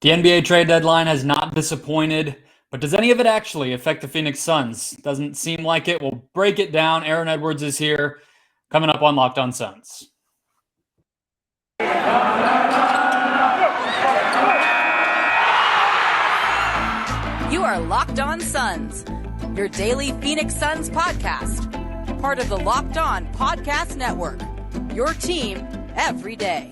The NBA trade deadline has not disappointed, but does any of it actually affect the Phoenix Suns? Doesn't seem like it. We'll break it down. Aaron Edwards is here, coming up on Locked On Suns. You are Locked On Suns, your daily Phoenix Suns podcast, part of the Locked On Podcast Network, your team every day.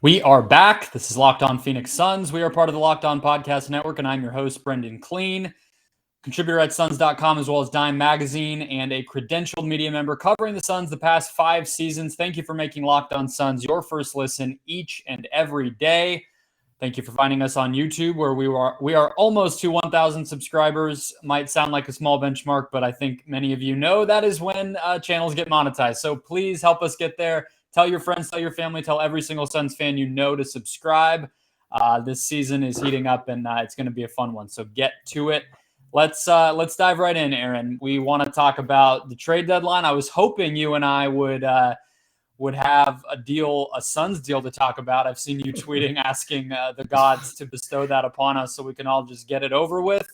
We are back. This is Locked On Phoenix Suns. We are part of the Locked On Podcast Network, and I'm your host, Brendon Kleen, contributor at Suns.com, as well as Dime Magazine, and a credentialed media member covering the Suns the past 5 seasons. Thank you for making Locked On Suns your first listen each and every day. Thank you for finding us on YouTube, where we are almost to 1,000 subscribers. Might sound like a small benchmark, but I think many of you know that is when channels get monetized. So please help us get there. Tell your friends, tell your family, tell every single Suns fan you know to subscribe. This season is heating up, and it's going to be a fun one. So get to it. Let's dive right in, Aaron. We want to talk about the trade deadline. I was hoping you and I would have a Suns deal to talk about. I've seen you tweeting asking the gods to bestow that upon us so we can all just get it over with.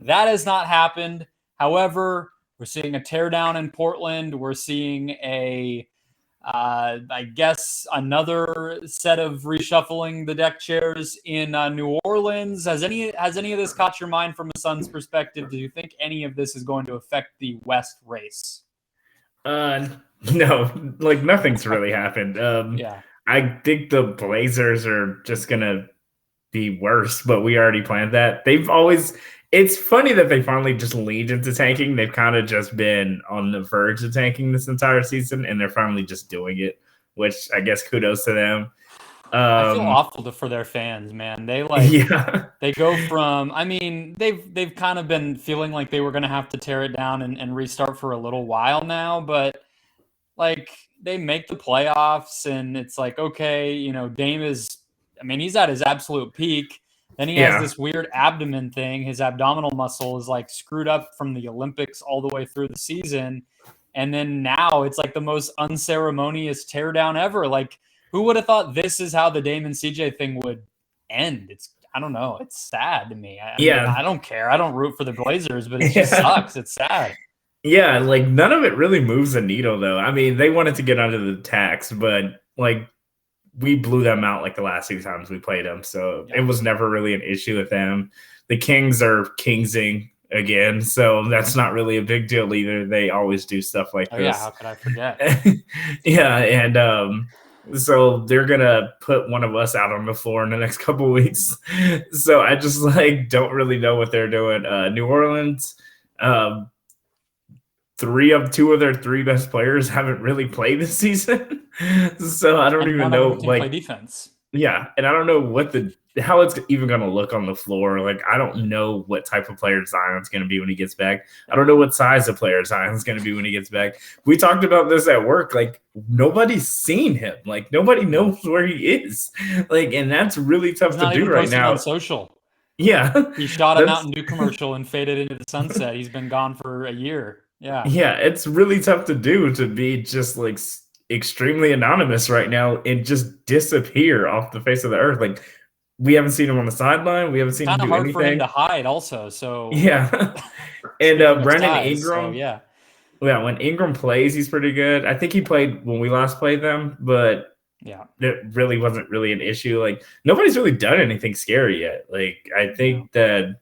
That has not happened. However, we're seeing a teardown in Portland. We're seeing I guess another set of reshuffling the deck chairs in New Orleans. Has any of this caught your mind from a Suns perspective? Do you think any of this is going to affect the West race? No, like nothing's really happened. Yeah. I think the Blazers are just gonna be worse, but we already planned that. It's funny that they finally just leaned into tanking. They've kind of just been on the verge of tanking this entire season, and they're finally just doing it, which I guess kudos to them. I feel awful for their fans, man. They they go from, they've kind of been feeling like they were going to have to tear it down and restart for a little while now, but like they make the playoffs and it's like, okay, Dame he's at his absolute peak. Then he has this weird abdomen thing. His abdominal muscle is like screwed up from the Olympics all the way through the season. And then now it's like the most unceremonious teardown ever. Like, who would have thought this is how the Dame and CJ thing would end? I don't know. It's sad to me. I mean, I don't care. I don't root for the Blazers, but it just sucks. It's sad. Yeah, like none of it really moves the needle, though. I mean, they wanted to get under the tax, but like we blew them out like the last 2 times we played them. So it was never really an issue with them. The Kings are kingsing again, so that's not really a big deal either. They always do stuff like this. Yeah, how could I forget? And so they're gonna put one of us out on the floor in the next couple of weeks. So I just don't really know what they're doing. New Orleans, 2 of their 3 best players haven't really played this season. So I don't even know play defense. Yeah, and I don't know how it's even going to look on the floor. Like I don't know what type of player Zion's going to be when he gets back. I don't know what size of player Zion's going to be when he gets back. We talked about this at work. Like nobody's seen him. Like nobody knows where he is. Like, and that's really tough to do right now. On social. Yeah, he shot a Mountain Dew commercial and faded into the sunset. He's been gone for a year. Yeah, it's really tough to do, to be just like extremely anonymous right now and just disappear off the face of the earth. Like we haven't seen him on the sideline. We haven't seen him do anything. It's kind of hard for him to hide also. So yeah. And Brandon Ingram. So, when Ingram plays, he's pretty good. I think he played when we last played them, but it really wasn't really an issue. Like nobody's really done anything scary yet. Like I think that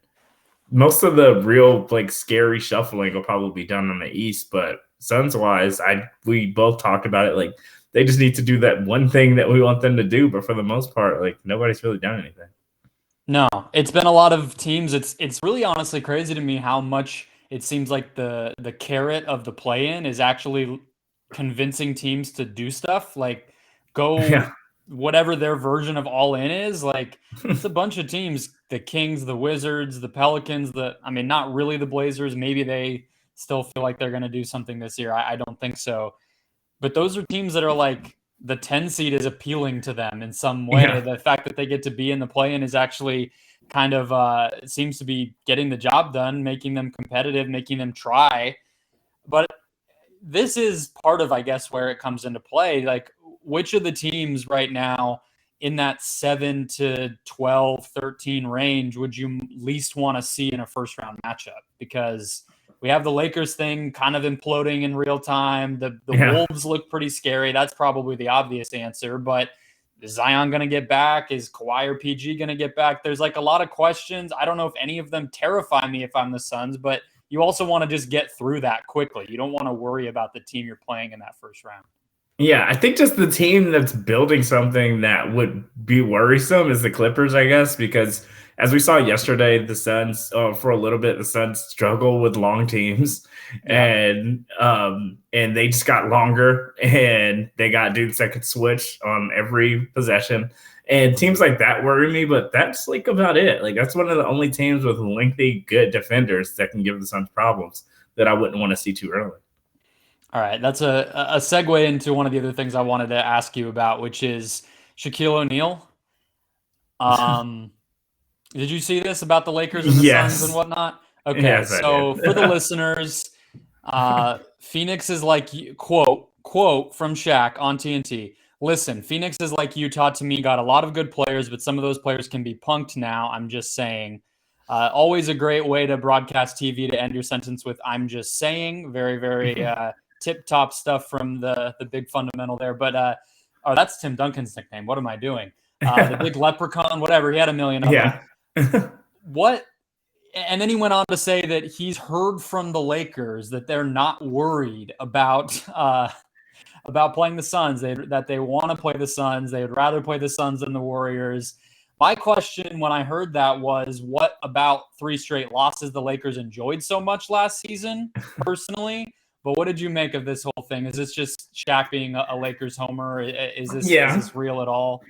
most of the real scary shuffling will probably be done on the East, but Suns wise, we both talked about it. Like they just need to do that one thing that we want them to do, but for the most part, like nobody's really done anything. No, it's been a lot of teams. It's really honestly crazy to me how much it seems like the carrot of the play-in is actually convincing teams to do stuff like go whatever their version of all in is. Like it's a bunch of teams, the Kings, the Wizards, the Pelicans, not really the Blazers. Maybe they still feel like they're going to do something this year. I don't think so. But those are teams that are like the 10 seed is appealing to them in some way. Yeah. The fact that they get to be in the play-in is actually kind of seems to be getting the job done, making them competitive, making them try. But this is part of, I guess, where it comes into play. Like, which of the teams right now in that 7 to 12, 13 range would you least want to see in a first round matchup? Because we have the Lakers thing kind of imploding in real time. The Wolves look pretty scary. That's probably the obvious answer. But is Zion going to get back? Is Kawhi or PG going to get back? There's like a lot of questions. I don't know if any of them terrify me if I'm the Suns, but you also want to just get through that quickly. You don't want to worry about the team you're playing in that first round. Yeah, I think just the team that's building something that would be worrisome is the Clippers, I guess, because as we saw yesterday, the Suns, for a little bit, the Suns struggle with long teams, and they just got longer, and they got dudes that could switch on every possession, and teams like that worry me. But that's like about it. Like that's one of the only teams with lengthy, good defenders that can give the Suns problems that I wouldn't want to see too early. All right, that's a segue into one of the other things I wanted to ask you about, which is Shaquille O'Neal. Did you see this about the Lakers and the Suns and whatnot? Okay, yes, so for the listeners, Phoenix is like, quote from Shaq on TNT. Listen, Phoenix is like Utah to me, got a lot of good players, but some of those players can be punked now. I'm just saying. Always a great way to broadcast TV to end your sentence with "I'm just saying." Very, very tip-top stuff from the big fundamental there. But oh, that's Tim Duncan's nickname. What am I doing? The big leprechaun, whatever. He had a million of them. What? And then he went on to say that he's heard from the Lakers that they're not worried about playing the Suns. That they want to play the Suns. They would rather play the Suns than the Warriors. My question when I heard that was, what about 3 straight losses the Lakers enjoyed so much last season, personally? But what did you make of this whole thing? Is this just Shaq being a Lakers homer? Is this real at all?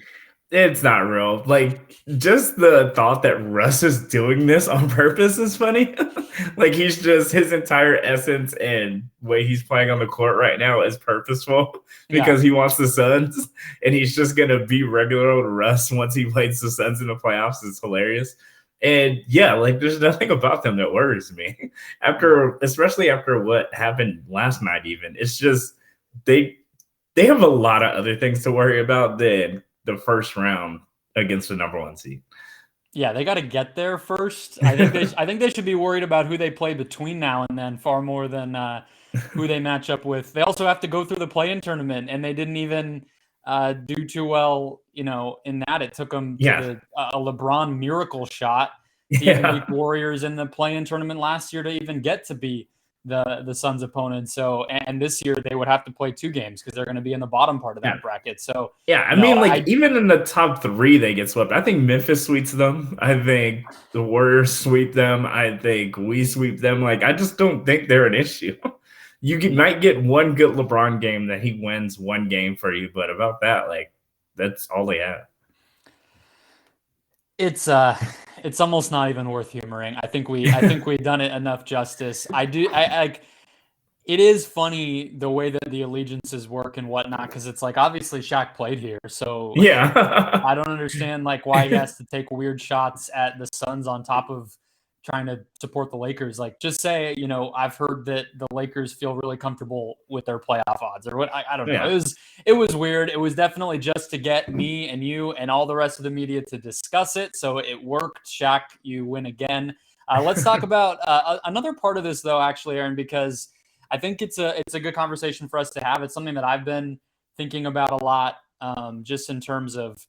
It's not real. Like, just the thought that Russ is doing this on purpose is funny. Like, he's just, his entire essence and way he's playing on the court right now is purposeful because he wants the Suns, and he's just going to be regular old Russ once he plays the Suns in the playoffs. It's hilarious. And like, there's nothing about them that worries me. Especially after what happened last night, even. It's just, they have a lot of other things to worry about than the first round against the number 1 seed. Yeah, they got to get there first. I think they should be worried about who they play between now and then far more than who they match up with. They also have to go through the play-in tournament, and they didn't even do too well, in that. It took them to a LeBron miracle shot to even beat Warriors in the play-in tournament last year to even get to be the Suns' opponent. So, and this year they would have to play 2 games because they're going to be in the bottom part of that bracket. So, I mean, even in the top 3, they get swept. I think Memphis sweeps them. I think the Warriors sweep them. I think we sweep them. Like, I just don't think they're an issue. You might get one good LeBron game that he wins 1 game for you, but about that, like, that's all they have. It's almost not even worth humoring. I think we've done it enough justice. It is funny the way that the allegiances work and whatnot, because it's like, obviously Shaq played here, so I don't understand like why he has to take weird shots at the Suns on top of trying to support the Lakers. Like, just say, I've heard that the Lakers feel really comfortable with their playoff odds, or what. I don't know. It was weird. It was definitely just to get me and you and all the rest of the media to discuss it. So it worked. Shaq, you win again. Let's talk about another part of this, though, actually, Aaron, because I think it's a good conversation for us to have. It's something that I've been thinking about a lot, just in terms of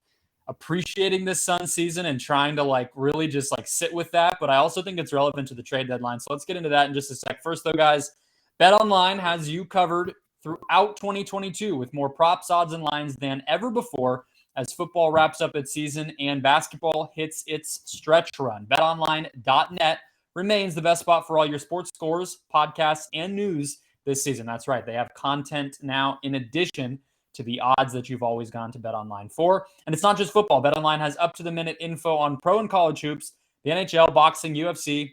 appreciating this Suns season and trying to like really just like sit with that. But I also think it's relevant to the trade deadline. So let's get into that in just a sec. First, though, guys, BetOnline has you covered throughout 2022 with more props, odds, and lines than ever before as football wraps up its season and basketball hits its stretch run. BetOnline.net remains the best spot for all your sports scores, podcasts, and news this season. That's right. They have content now in addition to the odds that you've always gone to BetOnline for. And it's not just football. BetOnline has up-to-the-minute info on pro and college hoops, the NHL, boxing, UFC,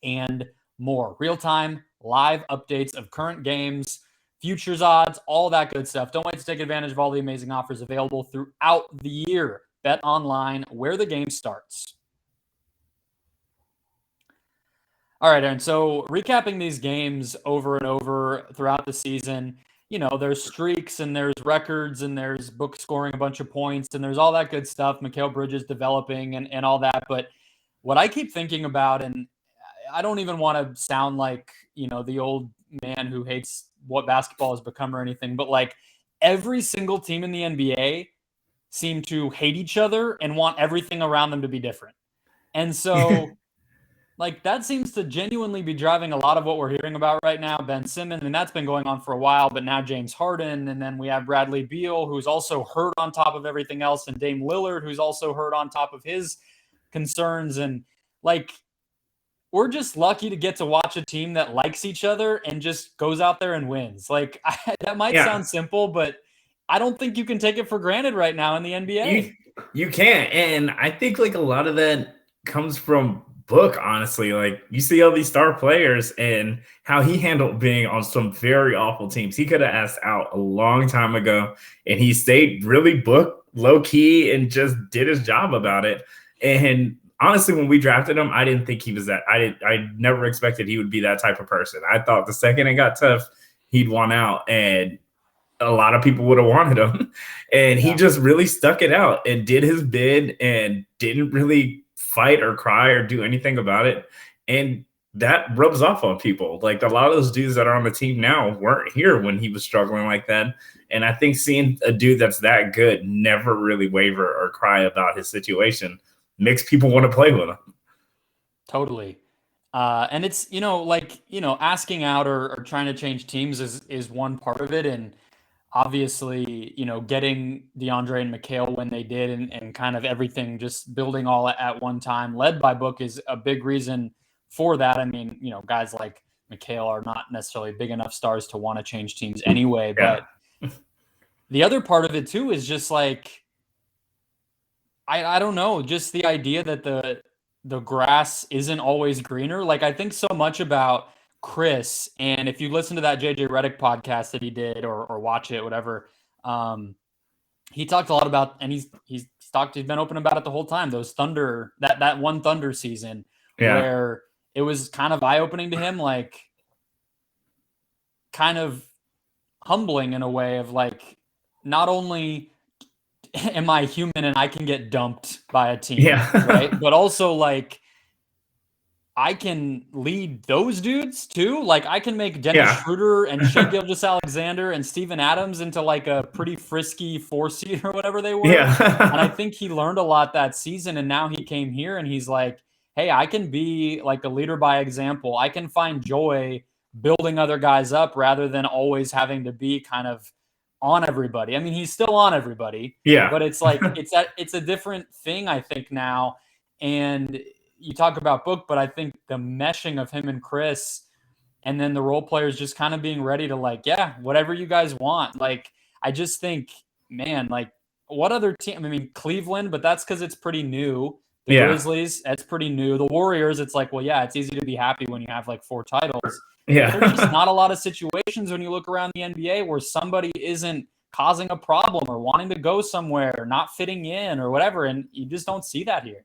and more. Real-time, live updates of current games, futures odds, all that good stuff. Don't wait to take advantage of all the amazing offers available throughout the year. BetOnline, where the game starts. All right, Aaron. So recapping these games over and over throughout the season, there's streaks and there's records and there's Book scoring a bunch of points and there's all that good stuff. Mikal Bridges developing and all that. But what I keep thinking about, and I don't even want to sound like, the old man who hates what basketball has become or anything, but like every single team in the NBA seem to hate each other and want everything around them to be different. And so like that seems to genuinely be driving a lot of what we're hearing about right now. Ben Simmons, and that's been going on for a while, but now James Harden, and then we have Bradley Beal, who's also hurt on top of everything else, and Dame Lillard, who's also hurt on top of his concerns. And like, we're just lucky to get to watch a team that likes each other and just goes out there and wins. Like that might sound simple, but I don't think you can take it for granted right now in the NBA. You can't. And I think like a lot of that comes from Book, honestly. Like you see all these star players and how he handled being on some very awful teams. He could have asked out a long time ago, and he stayed really Book low key and just did his job about it. And honestly, when we drafted him, I didn't think he was that. I never expected he would be that type of person. I thought the second it got tough, he'd want out, and a lot of people would have wanted him. And he just really stuck it out and did his bid and didn't really fight or cry or do anything about it. And that rubs off on people. Like a lot of those dudes that are on the team now weren't here when he was struggling like that. And I think seeing a dude that's that good never really waver or cry about his situation makes people want to play with him. Totally. And it's, asking out or trying to change teams is one part of it. And obviously, getting DeAndre and Mikal when they did and kind of everything just building all at one time, led by Book, is a big reason for that. I mean, guys like Mikal are not necessarily big enough stars to want to change teams anyway. But the other part of it, too, is just like, I don't know, just the idea that the grass isn't always greener. Like, I think so much about Chris, and if you listen to that JJ Redick podcast that he did or watch it, whatever, he talked a lot about, and he's been open about it the whole time, those Thunder, that one Thunder season where it was kind of eye-opening to him, like kind of humbling in a way of like, not only am I human and I can get dumped by a team, right? But also like, I can lead those dudes too. Like I can make Dennis Schroeder and Shea Gilgeous-Alexander and Steven Adams into like a pretty frisky 4-seed or whatever they were. And I think he learned a lot that season. And now he came here and he's like, hey, I can be like a leader by example. I can find joy building other guys up rather than always having to be kind of on everybody. I mean, he's still on everybody. But it's like it's a different thing, I think, now. And you talk about Book, but I think the meshing of him and Chris, and then the role players just kind of being ready to like, whatever you guys want. Like, I just think, man, like what other team? I mean, Cleveland, but that's because it's pretty new. The Grizzlies, that's pretty new. The Warriors, it's like, well, it's easy to be happy when you have like 4 titles. There's just not a lot of situations when you look around the NBA where somebody isn't causing a problem or wanting to go somewhere or not fitting in or whatever. And you just don't see that here.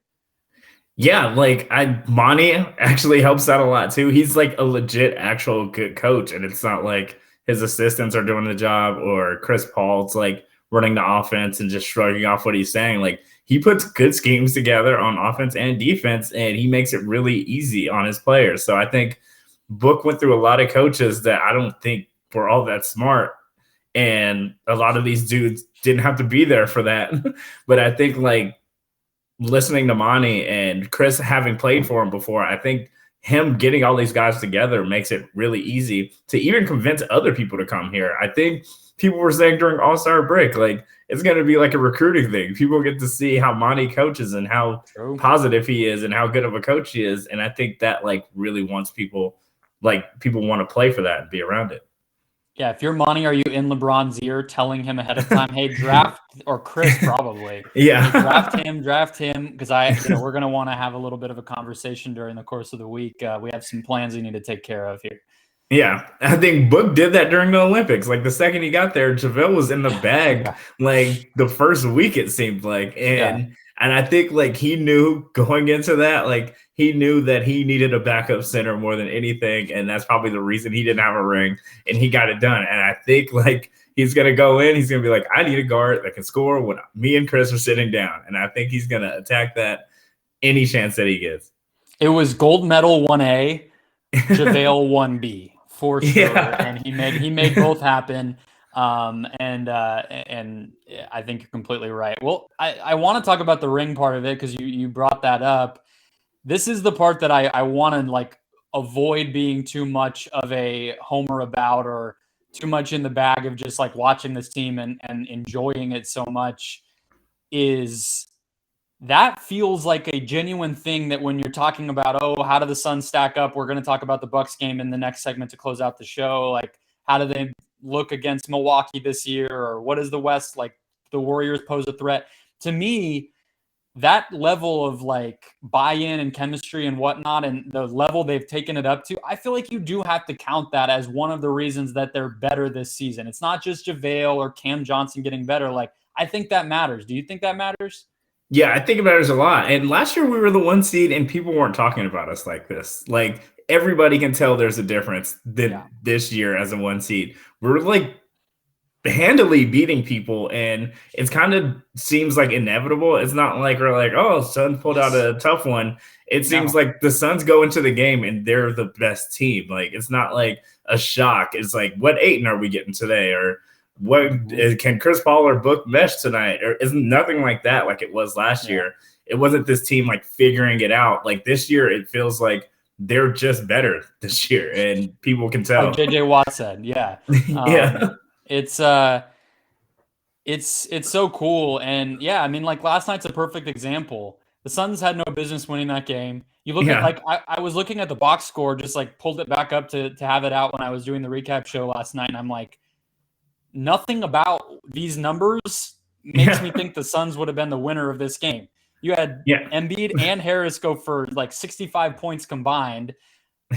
Yeah, like Monty actually helps out a lot too. He's like a legit, actual good coach, and it's not like his assistants are doing the job or Chris Paul's like running the offense and just shrugging off what he's saying. Like he puts good schemes together on offense and defense, and he makes it really easy on his players. So I think Book went through a lot of coaches that I don't think were all that smart, and a lot of these dudes didn't have to be there for that. But I think like listening to Monty and Chris having played for him before, I think him getting all these guys together makes it really easy to even convince other people to come here. I think people were saying during All-Star break, like it's going to be like a recruiting thing. People get to see how Monty coaches and how positive he is and how good of a coach he is. And I think that like really wants people want to play for that and be around it. Yeah, if you're Monty, are you in LeBron's ear telling him ahead of time, hey, draft, or Chris probably. Hey, draft him, because we're going to want to have a little bit of a conversation during the course of the week. We have some plans we need to take care of here. Yeah, I think Book did that during the Olympics. Like the second he got there, JaVale was in the bag like the first week, it seemed like. And And I think like he knew going into that, like he knew that he needed a backup center more than anything. And that's probably the reason he didn't have a ring and he got it done. And I think like he's going to go in, he's going to be like, I need a guard that can score when me and Chris are sitting down. And I think he's going to attack that any chance that he gets. It was gold medal 1A, JaVale 1B for sure. Yeah. And he made both happen. And I think you're completely right. Well, I want to talk about the ring part of it because you brought that up. This is the part that I want to like avoid being too much of a homer about or too much in the bag of just like watching this team and enjoying it so much. Is that feels like a genuine thing that when you're talking about, oh, how do the Suns stack up? We're going to talk about the Bucks game in the next segment to close out the show. Like, how do they look against Milwaukee this year? Or what is the West like? The Warriors pose a threat. To me, that level of like buy-in and chemistry and whatnot, and the level they've taken it up to, I feel like you do have to count that as one of the reasons that they're better this season. It's not just JaVale or Cam Johnson getting better. Like, I think that matters. Do you think that matters? Yeah, I think it matters a lot. And last year we were the 1 seed and people weren't talking about us like this. Like everybody can tell there's a difference this year as a 1 seed. We're like handily beating people and it's kind of seems like inevitable. It's not like we're like, oh, Suns pulled out a tough one. It seems like the Suns go into the game and they're the best team. Like it's not like a shock. It's like, what Ayton are we getting today? Or what can Chris Paul or Book mesh tonight? Or isn't nothing like that like it was last year. It wasn't this team like figuring it out. Like this year, it feels like they're just better this year, and people can tell. Like JJ Watt said, yeah. It's so cool. And yeah, I mean, like last night's a perfect example. The Suns had no business winning that game. You look at like I was looking at the box score, just like pulled it back up to have it out when I was doing the recap show last night, and I'm like, nothing about these numbers makes me think the Suns would have been the winner of this game. You had Embiid and Harris go for like 65 points combined.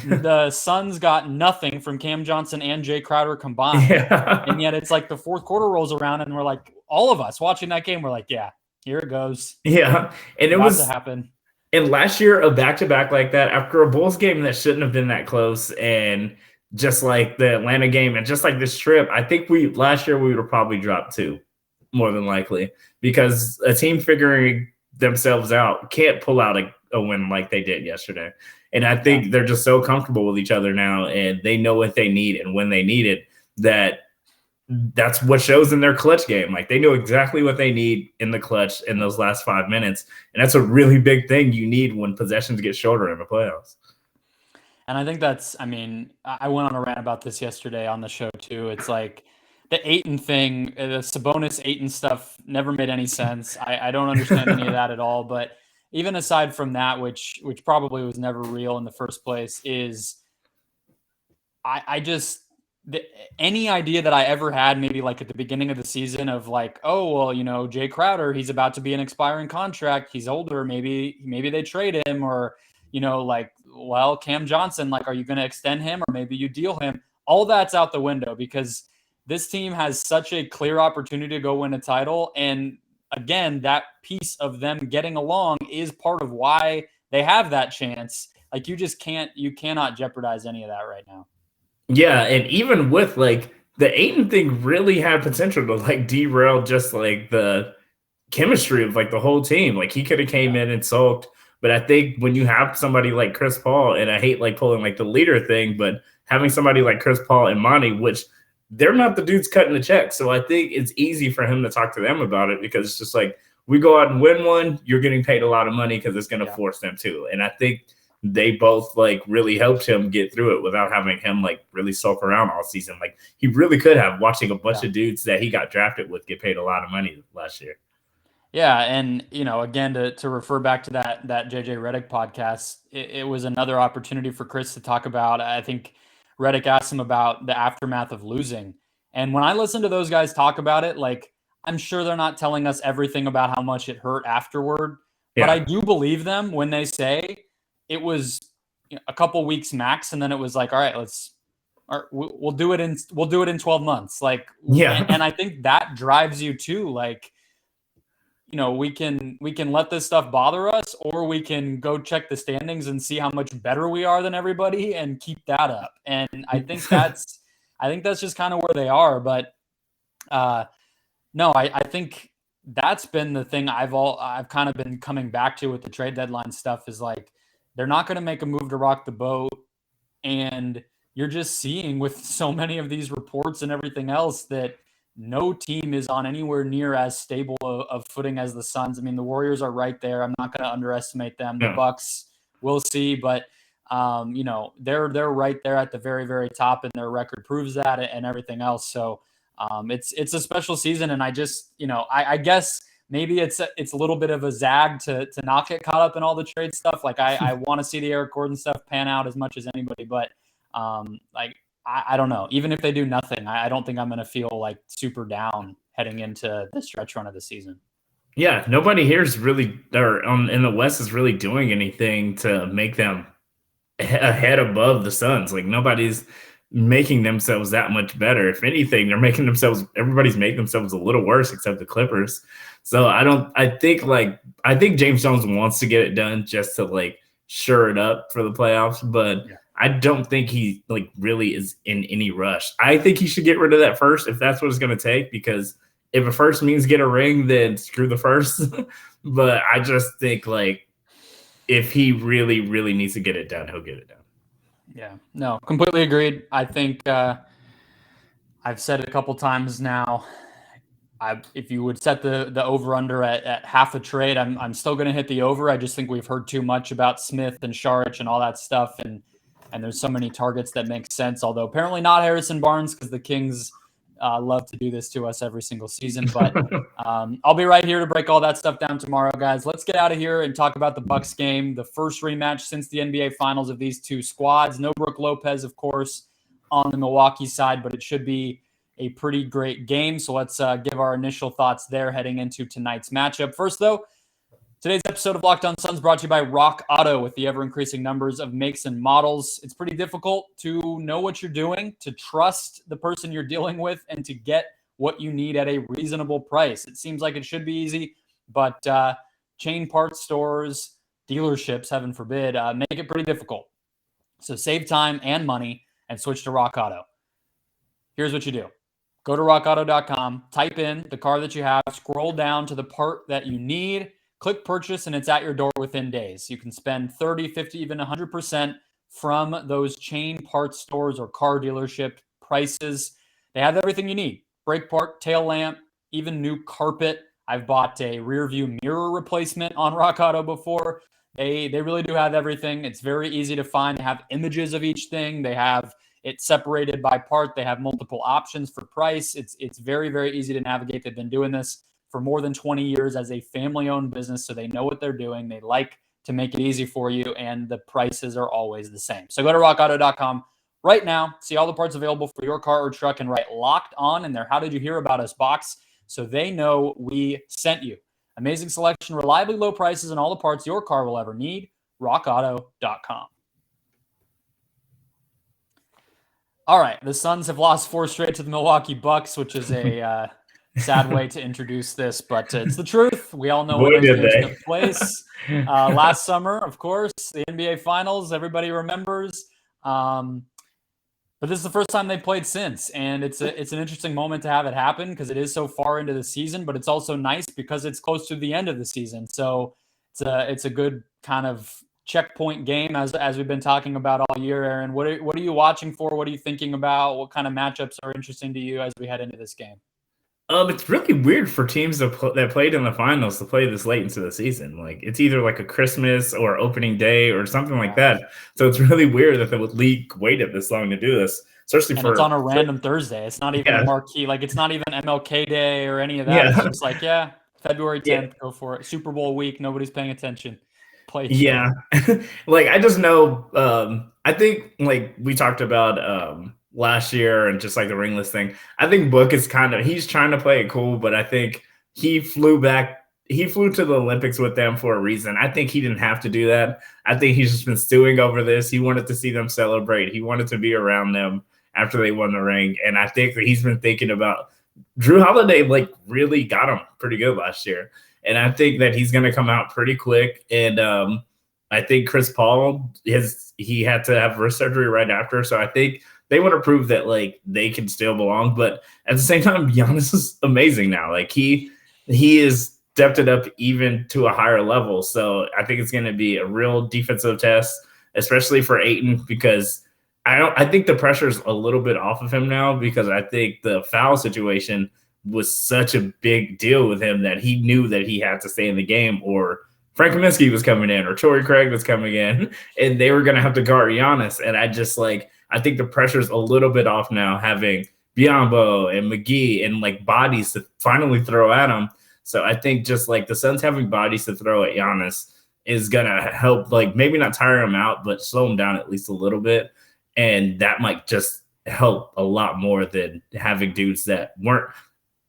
The Suns got nothing from Cam Johnson and Jay Crowder combined. And yet it's like the fourth quarter rolls around and we're like, all of us watching that game, we're like, yeah, here it goes. Yeah. And it was to happen. And last year, a back-to-back like that, after a Bulls game that shouldn't have been that close, and just like the Atlanta game and just like this trip, I think last year we would have probably dropped 2, more than likely, because a team figuring themselves out can't pull out a win like they did yesterday. And I think they're just so comfortable with each other now, and they know what they need and when they need it, that's what shows in their clutch game. Like they know exactly what they need in the clutch in those last 5 minutes. And that's a really big thing you need when possessions get shorter in the playoffs. And I think I went on a rant about this yesterday on the show too. It's like the Ayton thing, the Sabonis Ayton stuff never made any sense. I don't understand any of that at all. But even aside from that, which probably was never real in the first place, is any idea that I ever had, maybe like at the beginning of the season of like, oh, well, Jay Crowder, he's about to be an expiring contract. He's older. Maybe they trade him, or, like, well, Cam Johnson, like, are you going to extend him, or maybe you deal him? All that's out the window because this team has such a clear opportunity to go win a title. And again, that piece of them getting along is part of why they have that chance. Like you cannot jeopardize any of that right now. Yeah, and even with like the Ayton thing really had potential to like derail just like the chemistry of like the whole team. Like he could have came in and sulked. But I think when you have somebody like Chris Paul, and I hate like pulling like the leader thing, but having somebody like Chris Paul and Monty, which they're not the dudes cutting the check. So I think it's easy for him to talk to them about it because it's just like, we go out and win one, you're getting paid a lot of money because it's going to force them to. And I think they both like really helped him get through it without having him like really sulk around all season. Like he really could have, watching a bunch of dudes that he got drafted with get paid a lot of money last year. Yeah, and again, to refer back to that JJ Redick podcast, it was another opportunity for Chris to talk about. I think Redick asked him about the aftermath of losing, and when I listen to those guys talk about it, like I'm sure they're not telling us everything about how much it hurt afterward, but I do believe them when they say it was a couple weeks max, and then it was like, all right, we'll do it in 12 months, like and I think that drives you too, like. we can let this stuff bother us, or we can go check the standings and see how much better we are than everybody and keep that up. And I think that's just kind of where they are. But no, I think that's been the thing I've kind of been coming back to with the trade deadline stuff is like, they're not going to make a move to rock the boat. And you're just seeing with so many of these reports and everything else that no team is on anywhere near as stable of footing as the Suns. I mean, the Warriors are right there. I'm not going to underestimate them. The Bucks, we'll see, but they're right there at the very, very top, and their record proves that, and everything else. So it's a special season, and I just, I guess maybe it's a little bit of a zag to not get caught up in all the trade stuff. Like I want to see the Eric Gordon stuff pan out as much as anybody, but I don't know. Even if they do nothing, I don't think I'm going to feel like super down heading into the stretch run of the season. Yeah, nobody here is really, in the West is really doing anything to make them ahead above the Suns. Like nobody's making themselves that much better. If anything, everybody's making themselves a little worse except the Clippers. So I think James Jones wants to get it done just to like shore it up for the playoffs, but yeah. I don't think he like really is in any rush. I think he should get rid of that first if that's what it's going to take, because if a first means get a ring, then screw the first. But I just think like if he really, really needs to get it done, he'll get it done. Yeah, no, completely agreed. I think I've said it a couple times now. If you would set the over-under at half a trade, I'm still going to hit the over. I just think we've heard too much about Smith and Saric and all that stuff, and there's so many targets that make sense, although apparently not Harrison Barnes, because the Kings love to do this to us every single season. But I'll be right here to break all that stuff down tomorrow, guys. Let's get out of here and talk about the Bucks game, the first rematch since the NBA Finals of these two squads. No Brook Lopez, of course, on the Milwaukee side, but it should be a pretty great game. So let's give our initial thoughts there heading into tonight's matchup. First, though, today's episode of Locked On Suns brought to you by RockAuto. With the ever-increasing numbers of makes and models, it's pretty difficult to know what you're doing, to trust the person you're dealing with, and to get what you need at a reasonable price. It seems like it should be easy, but chain parts stores, dealerships, heaven forbid, make it pretty difficult. So save time and money and switch to RockAuto. Here's what you do. Go to rockauto.com, type in the car that you have, scroll down to the part that you need, click purchase, and it's at your door within days. You can spend 30, 50, even 100% from those chain parts stores or car dealership prices. They have everything you need. Brake part, tail lamp, even new carpet. I've bought a rear view mirror replacement on RockAuto before. They really do have everything. It's very easy to find. They have images of each thing. They have it separated by part. They have multiple options for price. It's very, very easy to navigate. They've been doing this for more than 20 years as a family-owned business, so they know what they're doing. They like to make it easy for you, and the prices are always the same. So go to rockauto.com right now, see all the parts available for your car or truck, and write Locked On in their How Did You Hear About Us box so they know we sent you. Amazing selection, reliably low prices, and all the parts your car will ever need. rockauto.com. All right, the Suns have lost 4 straight to the Milwaukee Bucks, which is a sad way to introduce this, but it's the truth. We all know where those games took place last summer, of course, the NBA Finals. Everybody remembers, but this is the first time they've played since, and it's an interesting moment to have it happen because it is so far into the season. But it's also nice because it's close to the end of the season, so it's a good kind of checkpoint game as we've been talking about all year. Aaron, what are you watching for? What are you thinking about? What kind of matchups are interesting to you as we head into this game? It's really weird for teams that played in the finals to play this late into the season. Like it's either like a Christmas or opening day or something like that. So it's really weird that the league waited this long to do this, especially it's on a random Thursday. It's not even a marquee. Like it's not even MLK Day or any of that. Yeah. It's just like, February 10th, go for it. Super Bowl week. Nobody's paying attention. Play. Yeah. Like I just know, I think like we talked about, last year and just like the ringless thing. I think Book is he's trying to play it cool, but I think he flew to the Olympics with them for a reason. I think he didn't have to do that. I think he's just been stewing over this. He wanted to see them celebrate. He wanted to be around them after they won the ring. And I think that he's been thinking about Drew Holiday really got him pretty good last year. And I think that he's going to come out pretty quick. And I think Chris Paul, he had to have wrist surgery right after. So I think they want to prove that they can still belong. But at the same time, Giannis is amazing now. He is stepped it up even to a higher level. So I think it's going to be a real defensive test, especially for Ayton, because I think the pressure's a little bit off of him now, because I think the foul situation was such a big deal with him that he knew that he had to stay in the game, or Frank Kaminsky was coming in, or Torrey Craig was coming in, and they were going to have to guard Giannis. And I think the pressure's a little bit off now, having Biyombo and McGee and bodies to finally throw at him. So I think just the Suns having bodies to throw at Giannis is going to help, maybe not tire him out, but slow him down at least a little bit. And that might just help a lot more than having dudes that weren't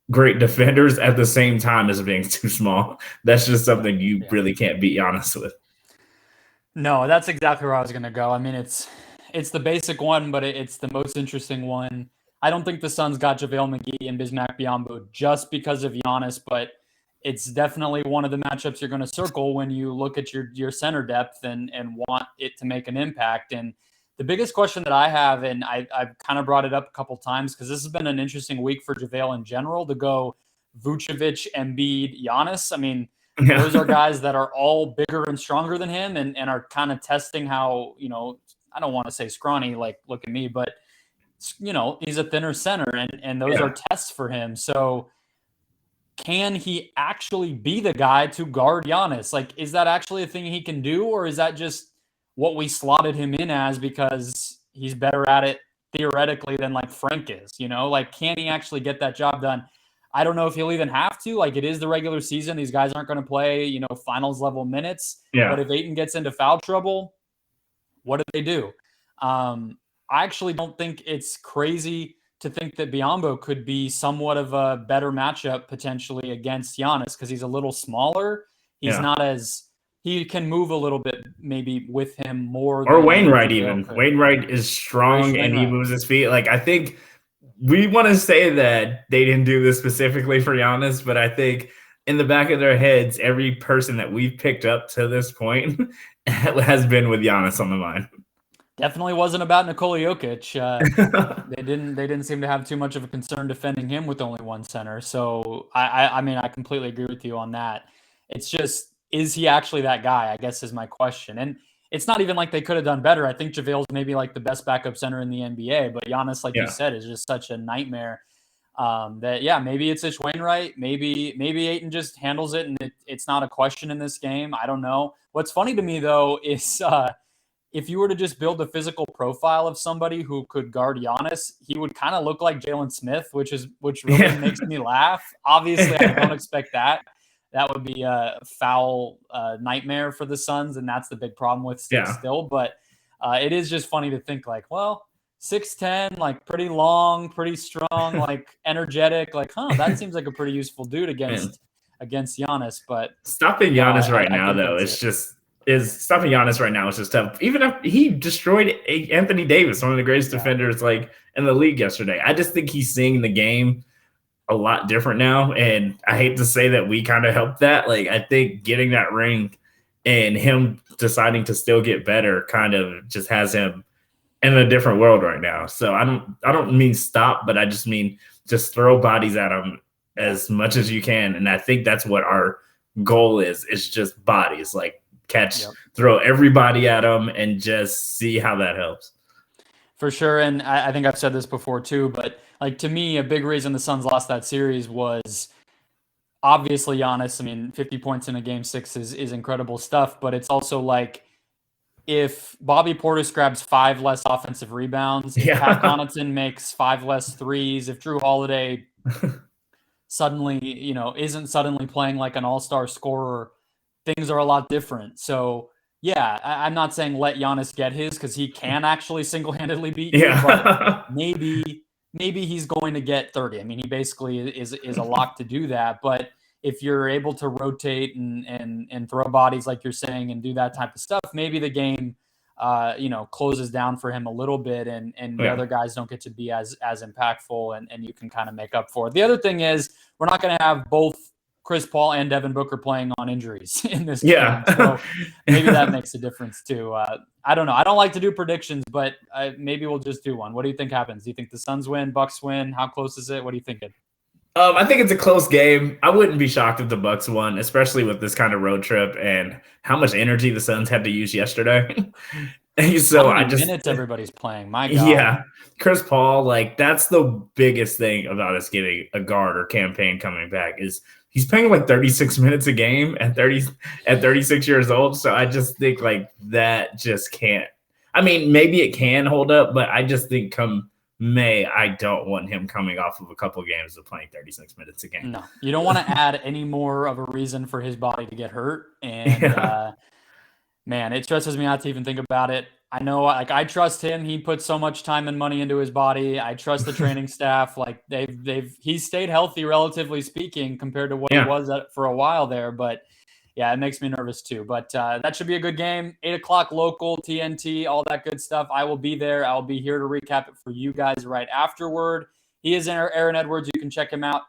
great defenders at the same time as being too small. That's just something you really can't beat Giannis with. No, that's exactly where I was going to go. I mean, it's the basic one, but it's the most interesting one. I don't think the Suns got JaVale McGee and Bismack Biyombo just because of Giannis, but it's definitely one of the matchups you're going to circle when you look at your center depth and want it to make an impact. And the biggest question that I have, and I've kind of brought it up a couple times because this has been an interesting week for JaVale in general, to go Vucevic, Embiid, Giannis. I mean, those are guys that are all bigger and stronger than him and are kind of testing how, I don't want to say scrawny, look at me, but, he's a thinner center and those are tests for him. So can he actually be the guy to guard Giannis? Is that actually a thing he can do, or is that just what we slotted him in as because he's better at it theoretically than Frank is, can he actually get that job done? I don't know if he'll even have to. It is the regular season. These guys aren't going to play, finals level minutes. Yeah. But if Ayton gets into foul trouble, what do they do? I actually don't think it's crazy to think that Biyombo could be somewhat of a better matchup potentially against Giannis because he's a little smaller. He's not as... He can move a little bit maybe with him more. Or Wainwright even. Wainwright is strong and he moves his feet. I think we want to say that they didn't do this specifically for Giannis, but I think in the back of their heads, every person that we've picked up to this point has been with Giannis on the line. Definitely wasn't about Nikola Jokic. They didn't seem to have too much of a concern defending him with only one center. So I mean, I completely agree with you on that. It's just, is he actually that guy, I guess, is my question. And it's not even like they could have done better. I think JaVale's maybe the best backup center in the NBA, but Giannis, you said, is just such a nightmare that, maybe it's Ish Wainwright. Maybe Ayton just handles it and it's not a question in this game. I don't know. What's funny to me, though, is if you were to just build a physical profile of somebody who could guard Giannis, he would kind of look like Jalen Smith, which really makes me laugh. Obviously, I don't expect that. That would be a foul nightmare for the Suns, and that's the big problem with still. But it is just funny to think 6'10", pretty long, pretty strong, energetic, that seems like a pretty useful dude against Giannis. But stopping Giannis right now, though, stopping Giannis right now is just tough. Even if he destroyed Anthony Davis, one of the greatest defenders in the league yesterday, I just think he's seeing the game a lot different now, and I hate to say that we kind of helped that. I think getting that ring and him deciding to still get better kind of just has him in a different world right now. So I don't mean stop, but I just mean just throw bodies at him as much as you can, and I think that's what our goal is. It's just bodies, catch, throw everybody at him, and just see how that helps. For sure, and I think I've said this before too, but to me, a big reason the Suns lost that series was obviously Giannis. I mean, 50 points in a game 6 is incredible stuff, but it's also if Bobby Portis grabs 5 less offensive rebounds, if Pat Connaughton makes 5 less threes, if Drew Holiday suddenly, isn't suddenly playing like an all-star scorer, things are a lot different. So yeah, I'm not saying let Giannis get his because he can actually single-handedly beat you, but maybe he's going to get 30. I mean, he basically is a lock to do that. But if you're able to rotate and throw bodies like you're saying and do that type of stuff, maybe the game closes down for him a little bit, and the other guys don't get to be as impactful, and you can kind of make up for it. The other thing is we're not going to have both Chris Paul and Devin Booker playing on injuries in this game. So maybe that makes a difference too. I don't know. I don't like to do predictions, but maybe we'll just do one. What do you think happens? Do you think the Suns win, Bucks win? How close is it? What are you thinking? I think it's a close game. I wouldn't be shocked if the Bucks won, especially with this kind of road trip and how much energy the Suns had to use yesterday. So how many minutes everybody's playing. My God. Yeah. Chris Paul, like, that's the biggest thing about us getting a guard or campaign coming back is he's playing like 36 minutes a game at 36 years old. So I just think like that just can't. I mean, maybe it can hold up, but I just think come May, I don't want him coming off of a couple of games of playing 36 minutes a game. No, you don't want to add any more of a reason for his body to get hurt. And man, it stresses me out to even think about it. I know, like, I trust him. He puts so much time and money into his body. I trust the training staff. Like he's stayed healthy, relatively speaking, compared to what he was at for a while there. But yeah, it makes me nervous too. But that should be a good game. 8:00 local, TNT, all that good stuff. I will be there. I'll be here to recap it for you guys right afterward. He is Aaron Edwards. You can check him out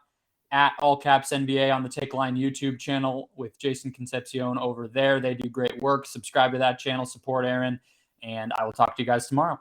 at All Caps NBA on the Take Line YouTube channel with Jason Concepcion over there. They do great work. Subscribe to that channel. Support Aaron. And I will talk to you guys tomorrow.